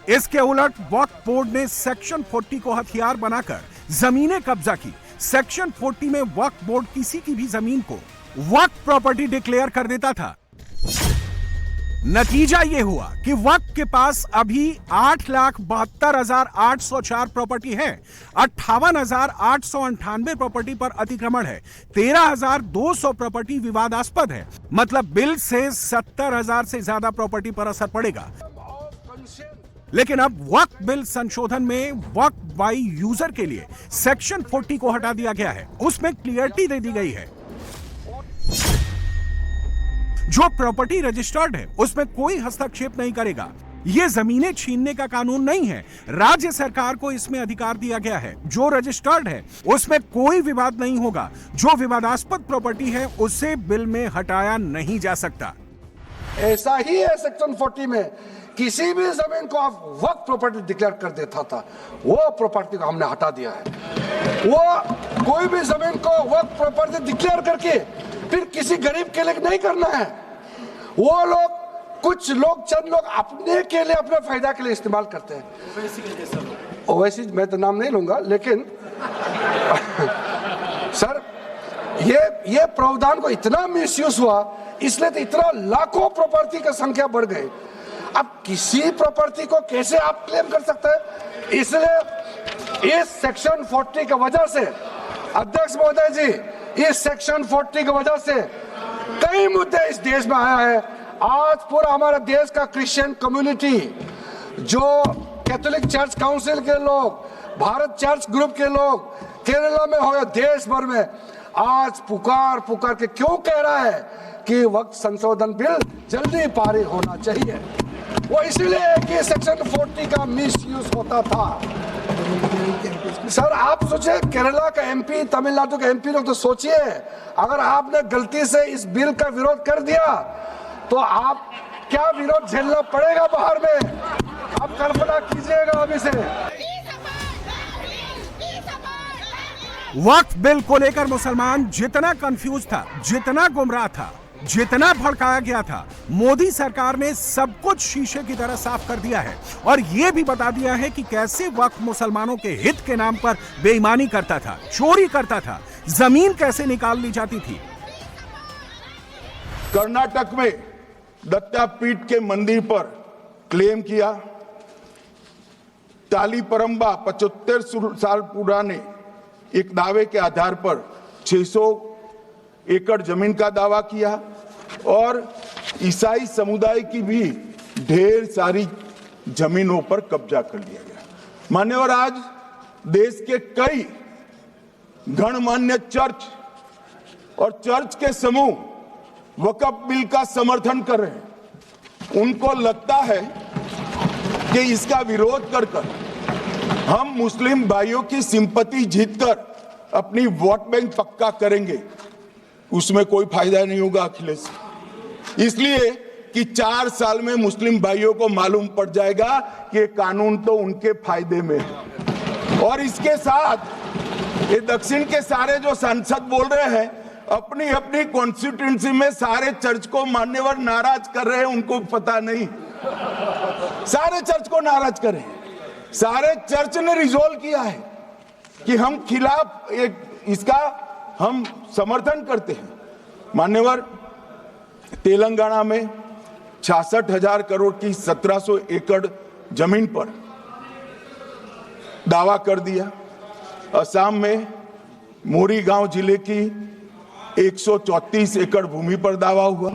इसके उलट वक्फ बोर्ड ने सेक्शन 40 को हथियार बनाकर जमीनें कब्जा की। सेक्शन 40 में वक्फ बोर्ड किसी की भी जमीन को वक्फ प्रॉपर्टी डिक्लेयर कर देता था। नतीजा यह हुआ कि वक्फ के पास अभी 8,72,804 प्रॉपर्टी है, 58,898 प्रॉपर्टी पर अतिक्रमण है, 13,200 प्रॉपर्टी विवादास्पद है। मतलब बिल से 70,000 से ज्यादा प्रॉपर्टी पर असर पड़ेगा। लेकिन अब वक्फ बिल संशोधन में वक्फ बाई यूजर के लिए सेक्शन 40 को हटा दिया गया है। उसमें क्लियरिटी दे दी गई है, जो प्रॉपर्टी रजिस्टर्ड है उसमें कोई हस्तक्षेप नहीं करेगा। यह जमीनें छीनने का कानून नहीं है, राज्य सरकार को इसमें अधिकार दिया गया है। जो रजिस्टर्ड है उसमें कोई विवाद नहीं होगा, जो विवादास्पद प्रॉपर्टी है उसे बिल में हटाया नहीं जा सकता। ऐसा ही है सेक्शन 40 में, किसी भी जमीन को आप वक्फ प्रॉपर्टी डिक्लेयर कर देता था, वो प्रॉपर्टी को हमने हटा दिया है। वो कोई भी जमीन को वक्फ प्रॉपर्टी डिक्लेयर करके फिर किसी गरीब के लिए नहीं करना है। वो लोग, कुछ लोग, चंद लोग अपने के लिए, अपने फायदा के लिए इस्तेमाल करते हैं। ओवैसी मैं तो नाम नहीं लूंगा, लेकिन सर ये प्रावधान को इतना मिसयूज हुआ, इसलिए तो इतना लाखों प्रॉपर्टी का संख्या बढ़ गई। अब किसी प्रॉपर्टी को कैसे आप क्लेम कर सकते हैं? इसलिए इस सेक्शन 40 की वजह से, अध्यक्ष महोदय जी, इस सेक्शन 40 की वजह से कई मुद्दे इस देश में आया है। आज पूरा हमारा देश का क्रिश्चियन कम्युनिटी, जो कैथोलिक चर्च काउंसिल के लोग, भारत चर्च ग्रुप के लोग, केरला में हो या देश भर में, आज पुकार के क्यों कह रहा है कि वक्त संशोधन बिल जल्दी पारित होना चाहिए। वो इसलिए कि सेक्शन 40 का मिसयूज होता था। सर आप सोचिए, केरला का एमपी, तमिलनाडु का एमपी लोग तो सोचिए, अगर आपने गलती से इस बिल का विरोध कर दिया तो आप क्या विरोध झेलना पड़ेगा बाहर में। आप कल्पना कीजिएगा अभी से। वक्फ बिल को लेकर मुसलमान जितना कंफ्यूज था, जितना गुमराह था, जितना भड़काया गया था, मोदी सरकार ने सब कुछ शीशे की तरह साफ कर दिया है और यह भी बता दिया है कि कैसे वक्फ मुसलमानों के हित के नाम पर बेईमानी करता था, चोरी करता था, जमीन कैसे निकाल ली जाती थी। कर्नाटक में दत्तापीठ के मंदिर पर क्लेम किया, तालीपरंबा 75 साल पुराने एक दावे के आधार पर 600 एकड़ जमीन का दावा किया और ईसाई समुदाय की भी ढेर सारी जमीनों पर कब्जा कर लिया गया। मान्यवर, आज देश के कई गणमान्य चर्च और चर्च के समूह वक्फ बिल का समर्थन कर रहे हैं। उनको लगता है कि इसका विरोध कर हम मुस्लिम भाइयों की सिंपैथी जीतकर अपनी वोट बैंक पक्का करेंगे। उसमें कोई फायदा नहीं होगा अखिलेश, इसलिए कि 4 साल में मुस्लिम भाइयों को मालूम पड़ जाएगा कि ये कानून तो उनके फायदे में है। और इसके साथ ये दक्षिण के सारे जो सांसद बोल रहे हैं, अपनी अपनी कॉन्स्टिट्यूंसी में सारे चर्च को मान्यवर नाराज कर रहे हैं, उनको पता नहीं, सारे चर्च को नाराज कर रहे हैं। सारे चर्च ने रिजोल्व किया है कि हम खिलाफ इसका हम समर्थन करते हैं। मान्यवर, तेलंगाना में 66,000 करोड़ की 1700 एकड़ जमीन पर दावा कर दिया। असम में मोरीगांव जिले की 134 एकड़ भूमि पर दावा हुआ।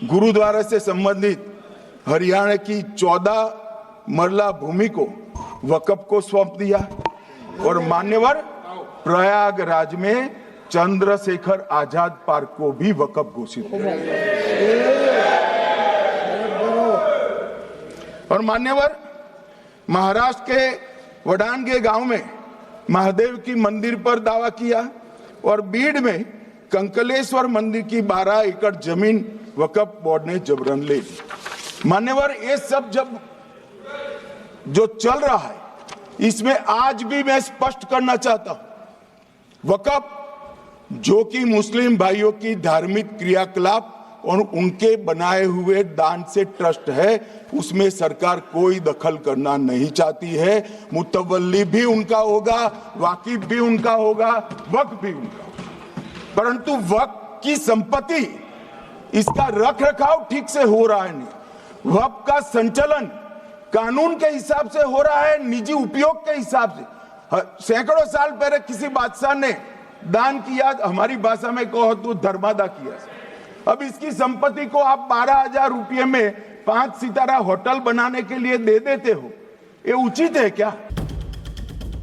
गुरुद्वारा से संबंधित हरियाणा की 14 मरला भूमि को वक्फ को सौंप दिया। और मान्यवर, प्रयागराज में चंद्रशेखर आजाद पार्क को भी वक्फ घोषित किया। और मान्यवर, महाराष्ट्र के वडानगे गांव में महादेव की मंदिर पर दावा किया। और बीड में कंकलेश्वर मंदिर की 12 एकड़ जमीन वक्फ बोर्ड ने जबरन ले ली। मान्यवर, ये सब जब जो चल रहा है, इसमें आज भी मैं स्पष्ट करना चाहता हूं, वक्फ जो कि मुस्लिम भाइयों की धार्मिक क्रियाकलाप और उनके बनाए हुए दान से ट्रस्ट है, उसमें सरकार कोई दखल करना नहीं चाहती है। मुतवल्ली भी उनका होगा, वाकिफ भी उनका होगा, वक्फ भी उनका होगा। परंतु वक्फ की संपत्ति, इसका रख रखाव ठीक से हो रहा है नहीं। वक्फ का संचालन कानून के हिसाब से हो रहा है, निजी उपयोग के हिसाब से। सैकड़ों साल पहले किसी बादशाह ने दान किया, हमारी भाषा में कहो तो धर्मादा किया। अब इसकी संपत्ति को आप 12,000 रुपये में 5 सितारा होटल बनाने के लिए दे देते हो, ये उचित है क्या?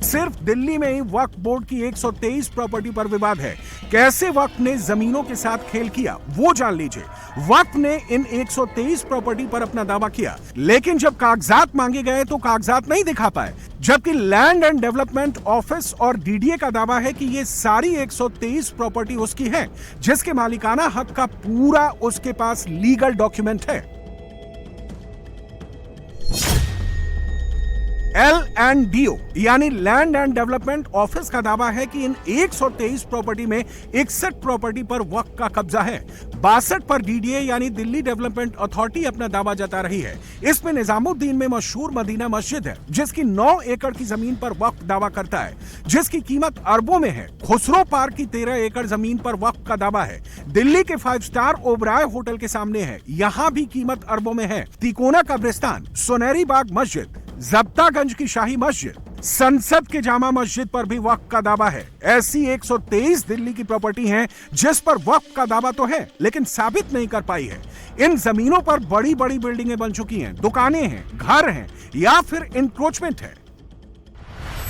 सिर्फ दिल्ली में ही वक्फ बोर्ड की 123 प्रॉपर्टी पर विवाद है। कैसे वक्फ ने जमीनों के साथ खेल किया, वो जान लीजिए। वक्फ ने इन 123 प्रॉपर्टी पर अपना दावा किया, लेकिन जब कागजात मांगे गए तो कागजात नहीं दिखा पाए। जबकि लैंड एंड डेवलपमेंट ऑफिस और डीडीए का दावा है कि ये सारी 123 प्रॉपर्टी उसकी है, जिसके मालिकाना हक का पूरा उसके पास लीगल डॉक्यूमेंट है। LNDO यानी लैंड एंड डेवलपमेंट ऑफिस का दावा है कि इन 123 प्रॉपर्टी में 61 प्रॉपर्टी पर वक्फ का कब्जा है। 62 पर डीडीए यानी दिल्ली डेवलपमेंट अथॉरिटी अपना दावा जता रही है। इसमें निजामुद्दीन में मशहूर मदीना मस्जिद है, जिसकी 9 एकड़ की जमीन पर वक्फ दावा करता है, जिसकी कीमत अरबों में है। खुसरो पार्क की 13 एकड़ जमीन पर वक्फ का दावा है। दिल्ली के 5 स्टार ओबराय होटल के सामने है, यहाँ भी कीमत अरबों में है। तिकोना कब्रिस्तान, सोनेरी बाग मस्जिद, जब्तागंज की शाही मस्जिद, संसद के जामा मस्जिद पर भी वक्फ का दावा है। ऐसी 123 दिल्ली की प्रॉपर्टी हैं जिस पर वक्फ का दावा तो है, लेकिन साबित नहीं कर पाई है। इन जमीनों पर बड़ी बड़ी बिल्डिंगें बन चुकी हैं, दुकानें हैं, घर हैं या फिर इंक्रोचमेंट है।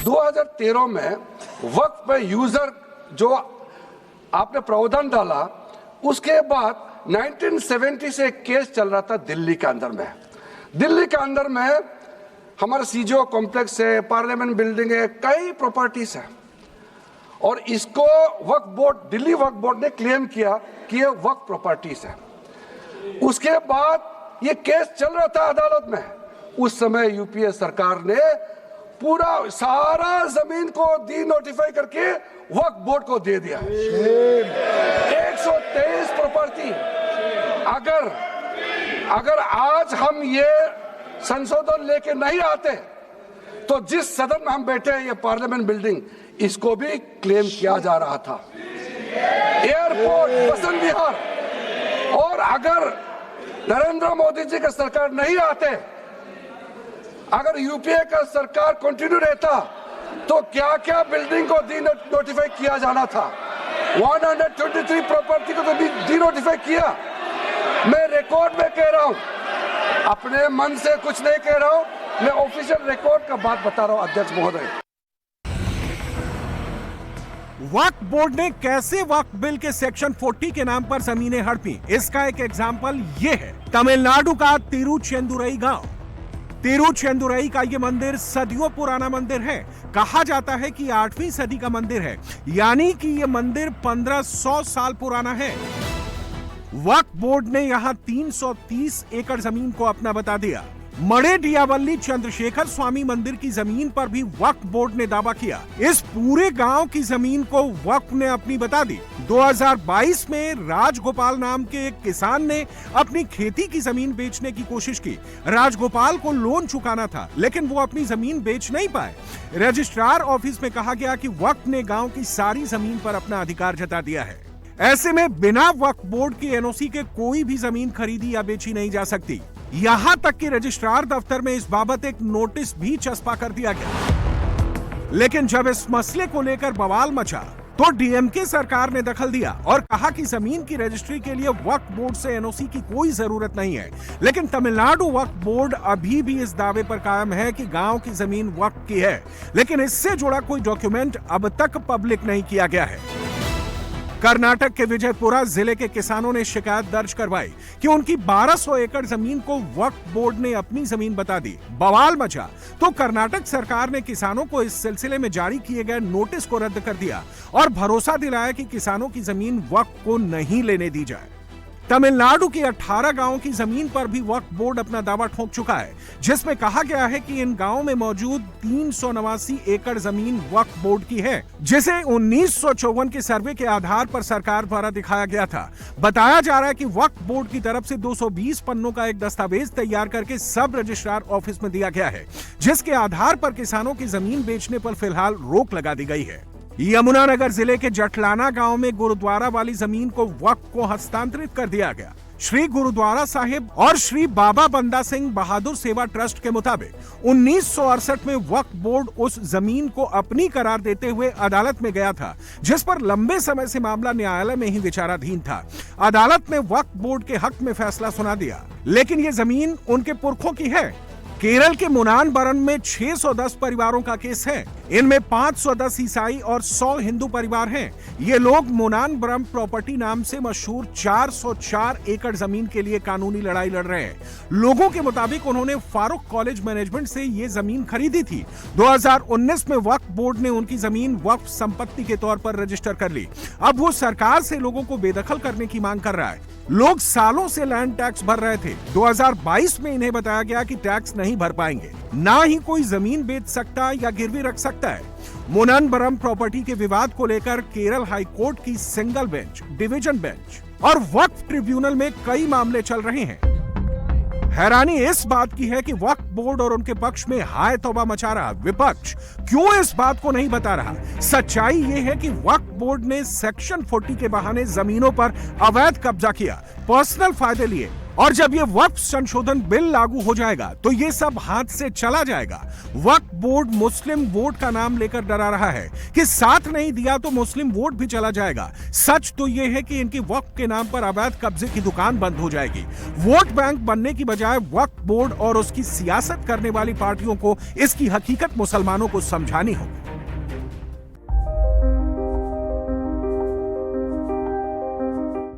2013 में वक्फ पे यूजर जो आपने प्रावधान डाला, उसके बाद 1970 से एक केस चल रहा था दिल्ली के अंदर में। दिल्ली के अंदर में हमारा सीजो कॉम्प्लेक्स है, पार्लियामेंट बिल्डिंग है, कई प्रॉपर्टीज है। और इसको वक्फ बोर्ड, दिल्ली वक्फ बोर्ड ने क्लेम किया कि ये वक्फ प्रॉपर्टीज है। उसके बाद ये केस चल रहा था अदालत में। उस समय यूपीए सरकार ने पूरा सारा जमीन को डी नोटिफाई करके वक्फ बोर्ड को दे दिया। 123 प्रॉपर्टी। अगर आज हम ये संशोधन लेके नहीं आते तो जिस सदन में हम बैठे हैं, ये पार्लियामेंट बिल्डिंग, इसको भी क्लेम किया जा रहा था। एयरपोर्ट, बसंत विहार। और अगर नरेंद्र मोदी जी का सरकार नहीं आते, अगर यूपीए का सरकार कंटिन्यू रहता, तो क्या क्या बिल्डिंग को डी नोटिफाई किया जाना था। 123 प्रॉपर्टी को तो डी नोटिफाई किया। मैं रिकॉर्ड में कह रहा हूं, अपने मन से कुछ नहीं कह रहा हूं, मैं ऑफिशियल रिकॉर्ड का बात बता रहा हूं अध्यक्ष महोदय। वक्फ बोर्ड ने कैसे वक्फ बिल के सेक्शन 40 के नाम पर जमीनें हड़पी, इसका एक एग्जाम्पल ये है तमिलनाडु का तिरुचेंदुरई गांव। तिरुचेंदुरई का ये मंदिर सदियों पुराना मंदिर है। कहा जाता है कि 8वीं सदी का मंदिर है, यानी कि ये मंदिर 1500 साल पुराना है। वक्फ बोर्ड ने यहां 330 एकड़ जमीन को अपना बता दिया। मड़ेडियावल्ली चंद्रशेखर स्वामी मंदिर की जमीन पर भी वक्फ बोर्ड ने दावा किया। इस पूरे गांव की जमीन को वक्फ ने अपनी बता दी। 2022 में राजगोपाल नाम के एक किसान ने अपनी खेती की जमीन बेचने की कोशिश की। राजगोपाल को लोन चुकाना था, लेकिन वो अपनी जमीन बेच नहीं पाए। रजिस्ट्रार ऑफिस में कहा गया कि वक्फ ने गांव की सारी जमीन पर अपना अधिकार जता दिया है। ऐसे में बिना वक्फ बोर्ड की एनओसी के कोई भी जमीन खरीदी या बेची नहीं जा सकती। यहां तक कि रजिस्ट्रार दफ्तर में इस बाबत एक नोटिस भी चस्पा कर दिया गया। लेकिन जब इस मसले को लेकर बवाल मचा तो डीएमके सरकार ने दखल दिया और कहा कि जमीन की रजिस्ट्री के लिए वक्फ बोर्ड से एनओसी की कोई जरूरत नहीं है। लेकिन तमिलनाडु वक्फ बोर्ड अभी भी इस दावे पर कायम है कि गांव की जमीन वक्फ की है, लेकिन इससे जुड़ा कोई डॉक्यूमेंट अब तक पब्लिक नहीं किया गया है। कर्नाटक के विजयपुरा जिले के किसानों ने शिकायत दर्ज करवाई कि उनकी 1200 एकड़ जमीन को वक्फ बोर्ड ने अपनी जमीन बता दी। बवाल मचा तो कर्नाटक सरकार ने किसानों को इस सिलसिले में जारी किए गए नोटिस को रद्द कर दिया और भरोसा दिलाया कि किसानों की जमीन वक्फ को नहीं लेने दी जाए। तमिलनाडु की 18 गांवों की जमीन पर भी वक्फ बोर्ड अपना दावा ठोक चुका है, जिसमें कहा गया है कि इन गांवों में मौजूद 389 एकड़ जमीन वक्फ बोर्ड की है, जिसे 1954 के सर्वे के आधार पर सरकार द्वारा दिखाया गया था। बताया जा रहा है कि वक्फ बोर्ड की तरफ से 220 पन्नों का एक दस्तावेज तैयार करके सब रजिस्ट्रार ऑफिस में दिया गया है, जिसके आधार पर किसानों की जमीन बेचने पर फिलहाल रोक लगा दी गई है। यमुनानगर जिले के जटलाना गांव में गुरुद्वारा वाली जमीन को वक्फ को हस्तांतरित कर दिया गया। श्री गुरुद्वारा साहिब और श्री बाबा बंदा सिंह बहादुर सेवा ट्रस्ट के मुताबिक 1968 में वक्फ बोर्ड उस जमीन को अपनी करार देते हुए अदालत में गया था, जिस पर लंबे समय से मामला न्यायालय में ही विचाराधीन था। अदालत ने वक्फ बोर्ड के हक में फैसला सुना दिया, लेकिन ये जमीन उनके पुरखों की है। केरल के मुनानबरम में 610 परिवारों का केस है। इनमें 510 ईसाई और 100 हिंदू परिवार हैं। ये लोग मुनानबरम प्रॉपर्टी नाम से मशहूर 404 एकड़ जमीन के लिए कानूनी लड़ाई लड़ रहे हैं। लोगों के मुताबिक उन्होंने फारूक कॉलेज मैनेजमेंट से ये जमीन खरीदी थी। 2019 में वक्फ बोर्ड ने उनकी जमीन वक्फ संपत्ति के तौर पर रजिस्टर कर ली। अब वो सरकार से लोगों को बेदखल करने की मांग कर रहा है। लोग सालों से लैंड टैक्स भर रहे थे। 2022 में इन्हें बताया गया कि टैक्स नहीं भर पाएंगे, ना ही कोई जमीन बेच सकता या गिरवी रख सकता है। मुननबरम प्रॉपर्टी के विवाद को लेकर केरल हाई कोर्ट की सिंगल बेंच, डिवीजन बेंच और वक्फ ट्रिब्यूनल में कई मामले चल रहे हैं। हैरानी इस बात की है कि वक्फ बोर्ड और उनके पक्ष में हाय तौबा मचा रहा विपक्ष क्यों इस बात को नहीं बता रहा। सच्चाई ये है कि वक्फ बोर्ड ने सेक्शन 40 के बहाने जमीनों पर अवैध कब्जा किया, पर्सनल फायदे लिए, और जब ये वक्फ संशोधन बिल लागू हो जाएगा तो ये सब हाथ से चला जाएगा। वक्फ बोर्ड मुस्लिम वोट का नाम लेकर डरा रहा है कि साथ नहीं दिया तो मुस्लिम वोट भी चला जाएगा। सच तो ये है कि इनकी वक्फ के नाम पर अवैध कब्जे की दुकान बंद हो जाएगी। वोट बैंक बनने की बजाय वक्फ बोर्ड और उसकी सियासत करने वाली पार्टियों को इसकी हकीकत मुसलमानों को समझानी होगी।